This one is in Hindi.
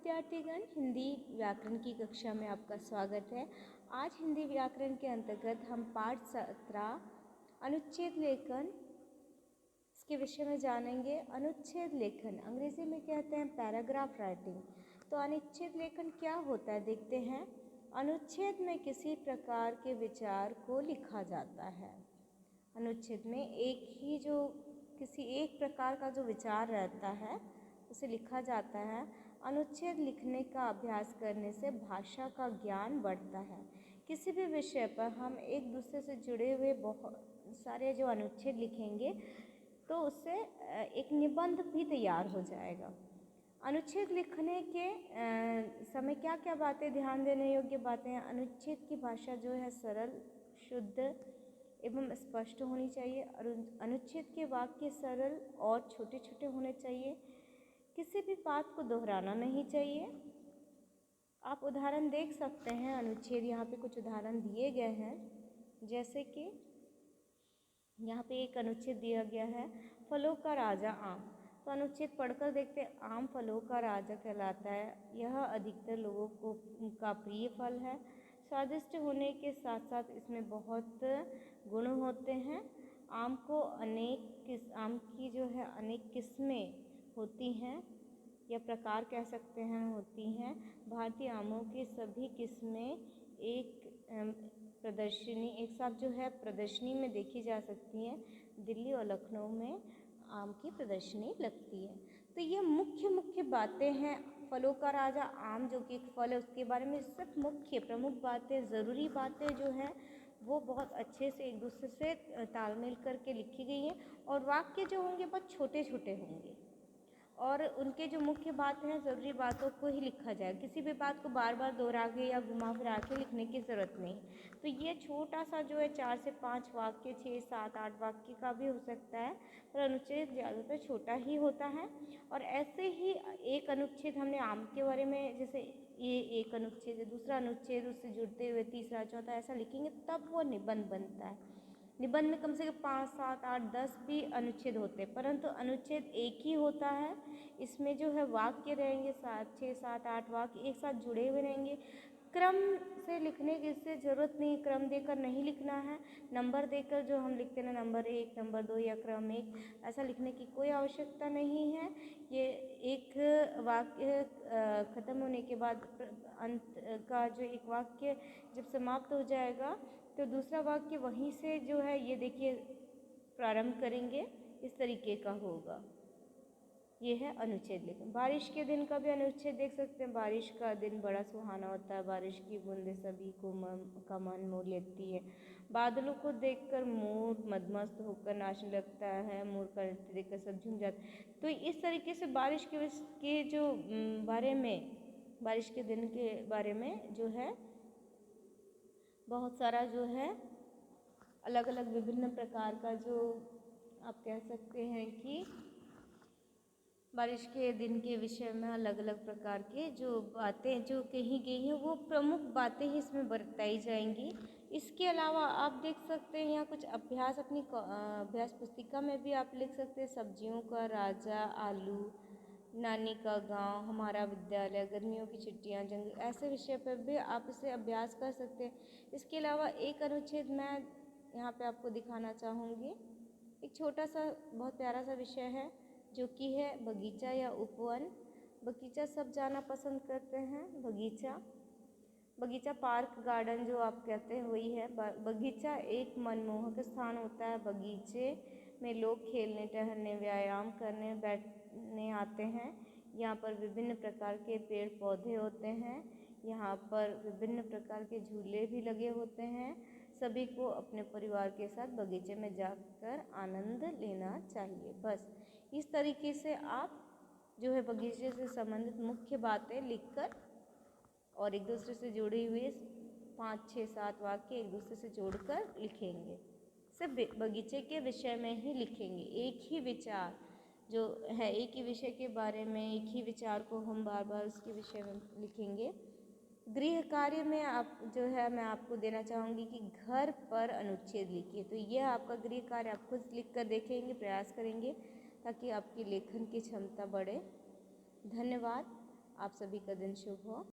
विद्यार्थीगण, हिंदी व्याकरण की कक्षा में आपका स्वागत है। आज हिंदी व्याकरण के अंतर्गत हम पाठ 17 अनुच्छेद लेखन इसके विषय में जानेंगे। अनुच्छेद लेखन अंग्रेजी में कहते हैं पैराग्राफ राइटिंग। तो अनुच्छेद लेखन क्या होता है देखते हैं। अनुच्छेद में किसी प्रकार के विचार को लिखा जाता है। अनुच्छेद में किसी एक प्रकार का जो विचार रहता है उसे लिखा जाता है। अनुच्छेद लिखने का अभ्यास करने से भाषा का ज्ञान बढ़ता है। किसी भी विषय पर हम एक दूसरे से जुड़े हुए बहुत सारे जो अनुच्छेद लिखेंगे तो उससे एक निबंध भी तैयार हो जाएगा। अनुच्छेद लिखने के समय क्या क्या बातें ध्यान देने योग्य बातें हैं। अनुच्छेद की भाषा जो है सरल, शुद्ध एवं स्पष्ट होनी चाहिए। अनुच्छेद के वाक्य सरल और छोटे छोटे होने चाहिए। किसी भी बात को दोहराना नहीं चाहिए। आप उदाहरण देख सकते हैं। अनुच्छेद यहाँ पे कुछ उदाहरण दिए गए हैं, जैसे कि यहाँ पे एक अनुच्छेद दिया गया है, फलों का राजा आम। तो अनुच्छेद पढ़कर देखते हैं। आम फलों का राजा कहलाता है। यह अधिकतर लोगों को का प्रिय फल है। स्वादिष्ट होने के साथ साथ इसमें बहुत गुण होते हैं। आम की जो है अनेक किस्में होती हैं या प्रकार कह सकते हैं होती हैं। भारतीय आमों की सभी किस्में एक साथ जो है प्रदर्शनी में देखी जा सकती हैं। दिल्ली और लखनऊ में आम की प्रदर्शनी लगती है। तो ये मुख्य बातें हैं। फलों का राजा आम जो कि एक फल है, उसके बारे में सब मुख्य प्रमुख बातें, ज़रूरी बातें जो हैं वो बहुत अच्छे से एक दूसरे से तालमेल करके लिखी गई हैं। और वाक्य जो होंगे बहुत छोटे छोटे होंगे और उनके जो मुख्य बातें हैं, ज़रूरी बातों को ही लिखा जाए। किसी भी बात को बार बार दोहरा के या घुमा फिरा के लिखने की ज़रूरत नहीं। तो ये छोटा सा जो है 4 से 5 वाक्य, 6, 7, 8 वाक्य का भी हो सकता है, पर अनुच्छेद ज़्यादातर छोटा ही होता है। और ऐसे ही एक अनुच्छेद हमने आम के बारे में, जैसे ये एक अनुच्छेद है, दूसरा अनुच्छेद उससे जुड़ते हुए तीसरा, चौथा ऐसा लिखेंगे तब वो निबंध बनता है। निबंध में कम से कम 5, 7, 8, 10 भी अनुच्छेद होते हैं, परंतु अनुच्छेद एक ही होता है। इसमें जो है वाक्य रहेंगे 6, 7, 8 वाक्य एक साथ जुड़े हुए रहेंगे। क्रम से लिखने की इससे ज़रूरत नहीं, क्रम देकर नहीं लिखना है। नंबर देकर जो हम लिखते हैं नंबर 1, नंबर 2 या क्रम 1, ऐसा लिखने की कोई आवश्यकता नहीं है। ये एक वाक्य ख़त्म होने के बाद अंत का जो एक वाक्य जब समाप्त हो जाएगा तो दूसरा वाक्य वहीं से जो है ये देखिए प्रारंभ करेंगे, इस तरीके का होगा। ये है अनुच्छेद लेखन। बारिश के दिन का भी अनुच्छेद देख सकते हैं। बारिश का दिन बड़ा सुहाना होता है। बारिश की बूंदें सभी का मन मोह लेती है। बादलों को देखकर मोर मदमस्त होकर नाचने लगता है। मोर का नृत्य देखकर सब झूम जाते हैं। तो इस तरीके से बारिश के जो बारे में, बारिश के दिन के बारे में जो है बहुत सारा जो है अलग अलग विभिन्न प्रकार का जो आप कह सकते हैं कि बारिश के दिन के विषय में अलग अलग प्रकार के जो बातें जो कही गई हैं वो प्रमुख बातें ही इसमें बताई जाएंगी। इसके अलावा आप देख सकते हैं यहाँ कुछ अभ्यास अपनी अभ्यास पुस्तिका में भी आप लिख सकते हैं। सब्जियों का राजा आलू, नानी का गांव, हमारा विद्यालय, गर्मियों की छुट्टियां, जंगल, ऐसे विषय पर भी आप इसे अभ्यास कर सकते हैं। इसके अलावा एक अनुच्छेद मैं यहाँ पे आपको दिखाना चाहूँगी। एक छोटा सा बहुत प्यारा सा विषय है जो कि है बगीचा या उपवन। बगीचा सब जाना पसंद करते हैं। बगीचा पार्क, गार्डन जो आप कहते हैं वही है। बगीचा एक मनमोहक स्थान होता है। बगीचे में लोग खेलने, टहलने, व्यायाम करने, बैठने आते हैं। यहाँ पर विभिन्न प्रकार के पेड़ पौधे होते हैं। यहाँ पर विभिन्न प्रकार के झूले भी लगे होते हैं। सभी को अपने परिवार के साथ बगीचे में जाकर आनंद लेना चाहिए। बस इस तरीके से आप जो है बगीचे से संबंधित मुख्य बातें लिखकर और एक दूसरे से जुड़े हुए 5, 6, 7 वाक्य एक दूसरे से जोड़कर लिखेंगे। सिर्फ बगीचे के विषय में ही लिखेंगे। एक ही विचार जो है, एक ही विषय के बारे में एक ही विचार को हम बार बार उसके विषय में लिखेंगे। गृह कार्य में आप जो है मैं आपको देना चाहूँगी कि घर पर अनुच्छेद लिखिए। तो यह आपका गृह कार्य आप खुद लिख कर देखेंगे, प्रयास करेंगे ताकि आपकी लेखन की क्षमता बढ़े। धन्यवाद। आप सभी का दिन शुभ हो।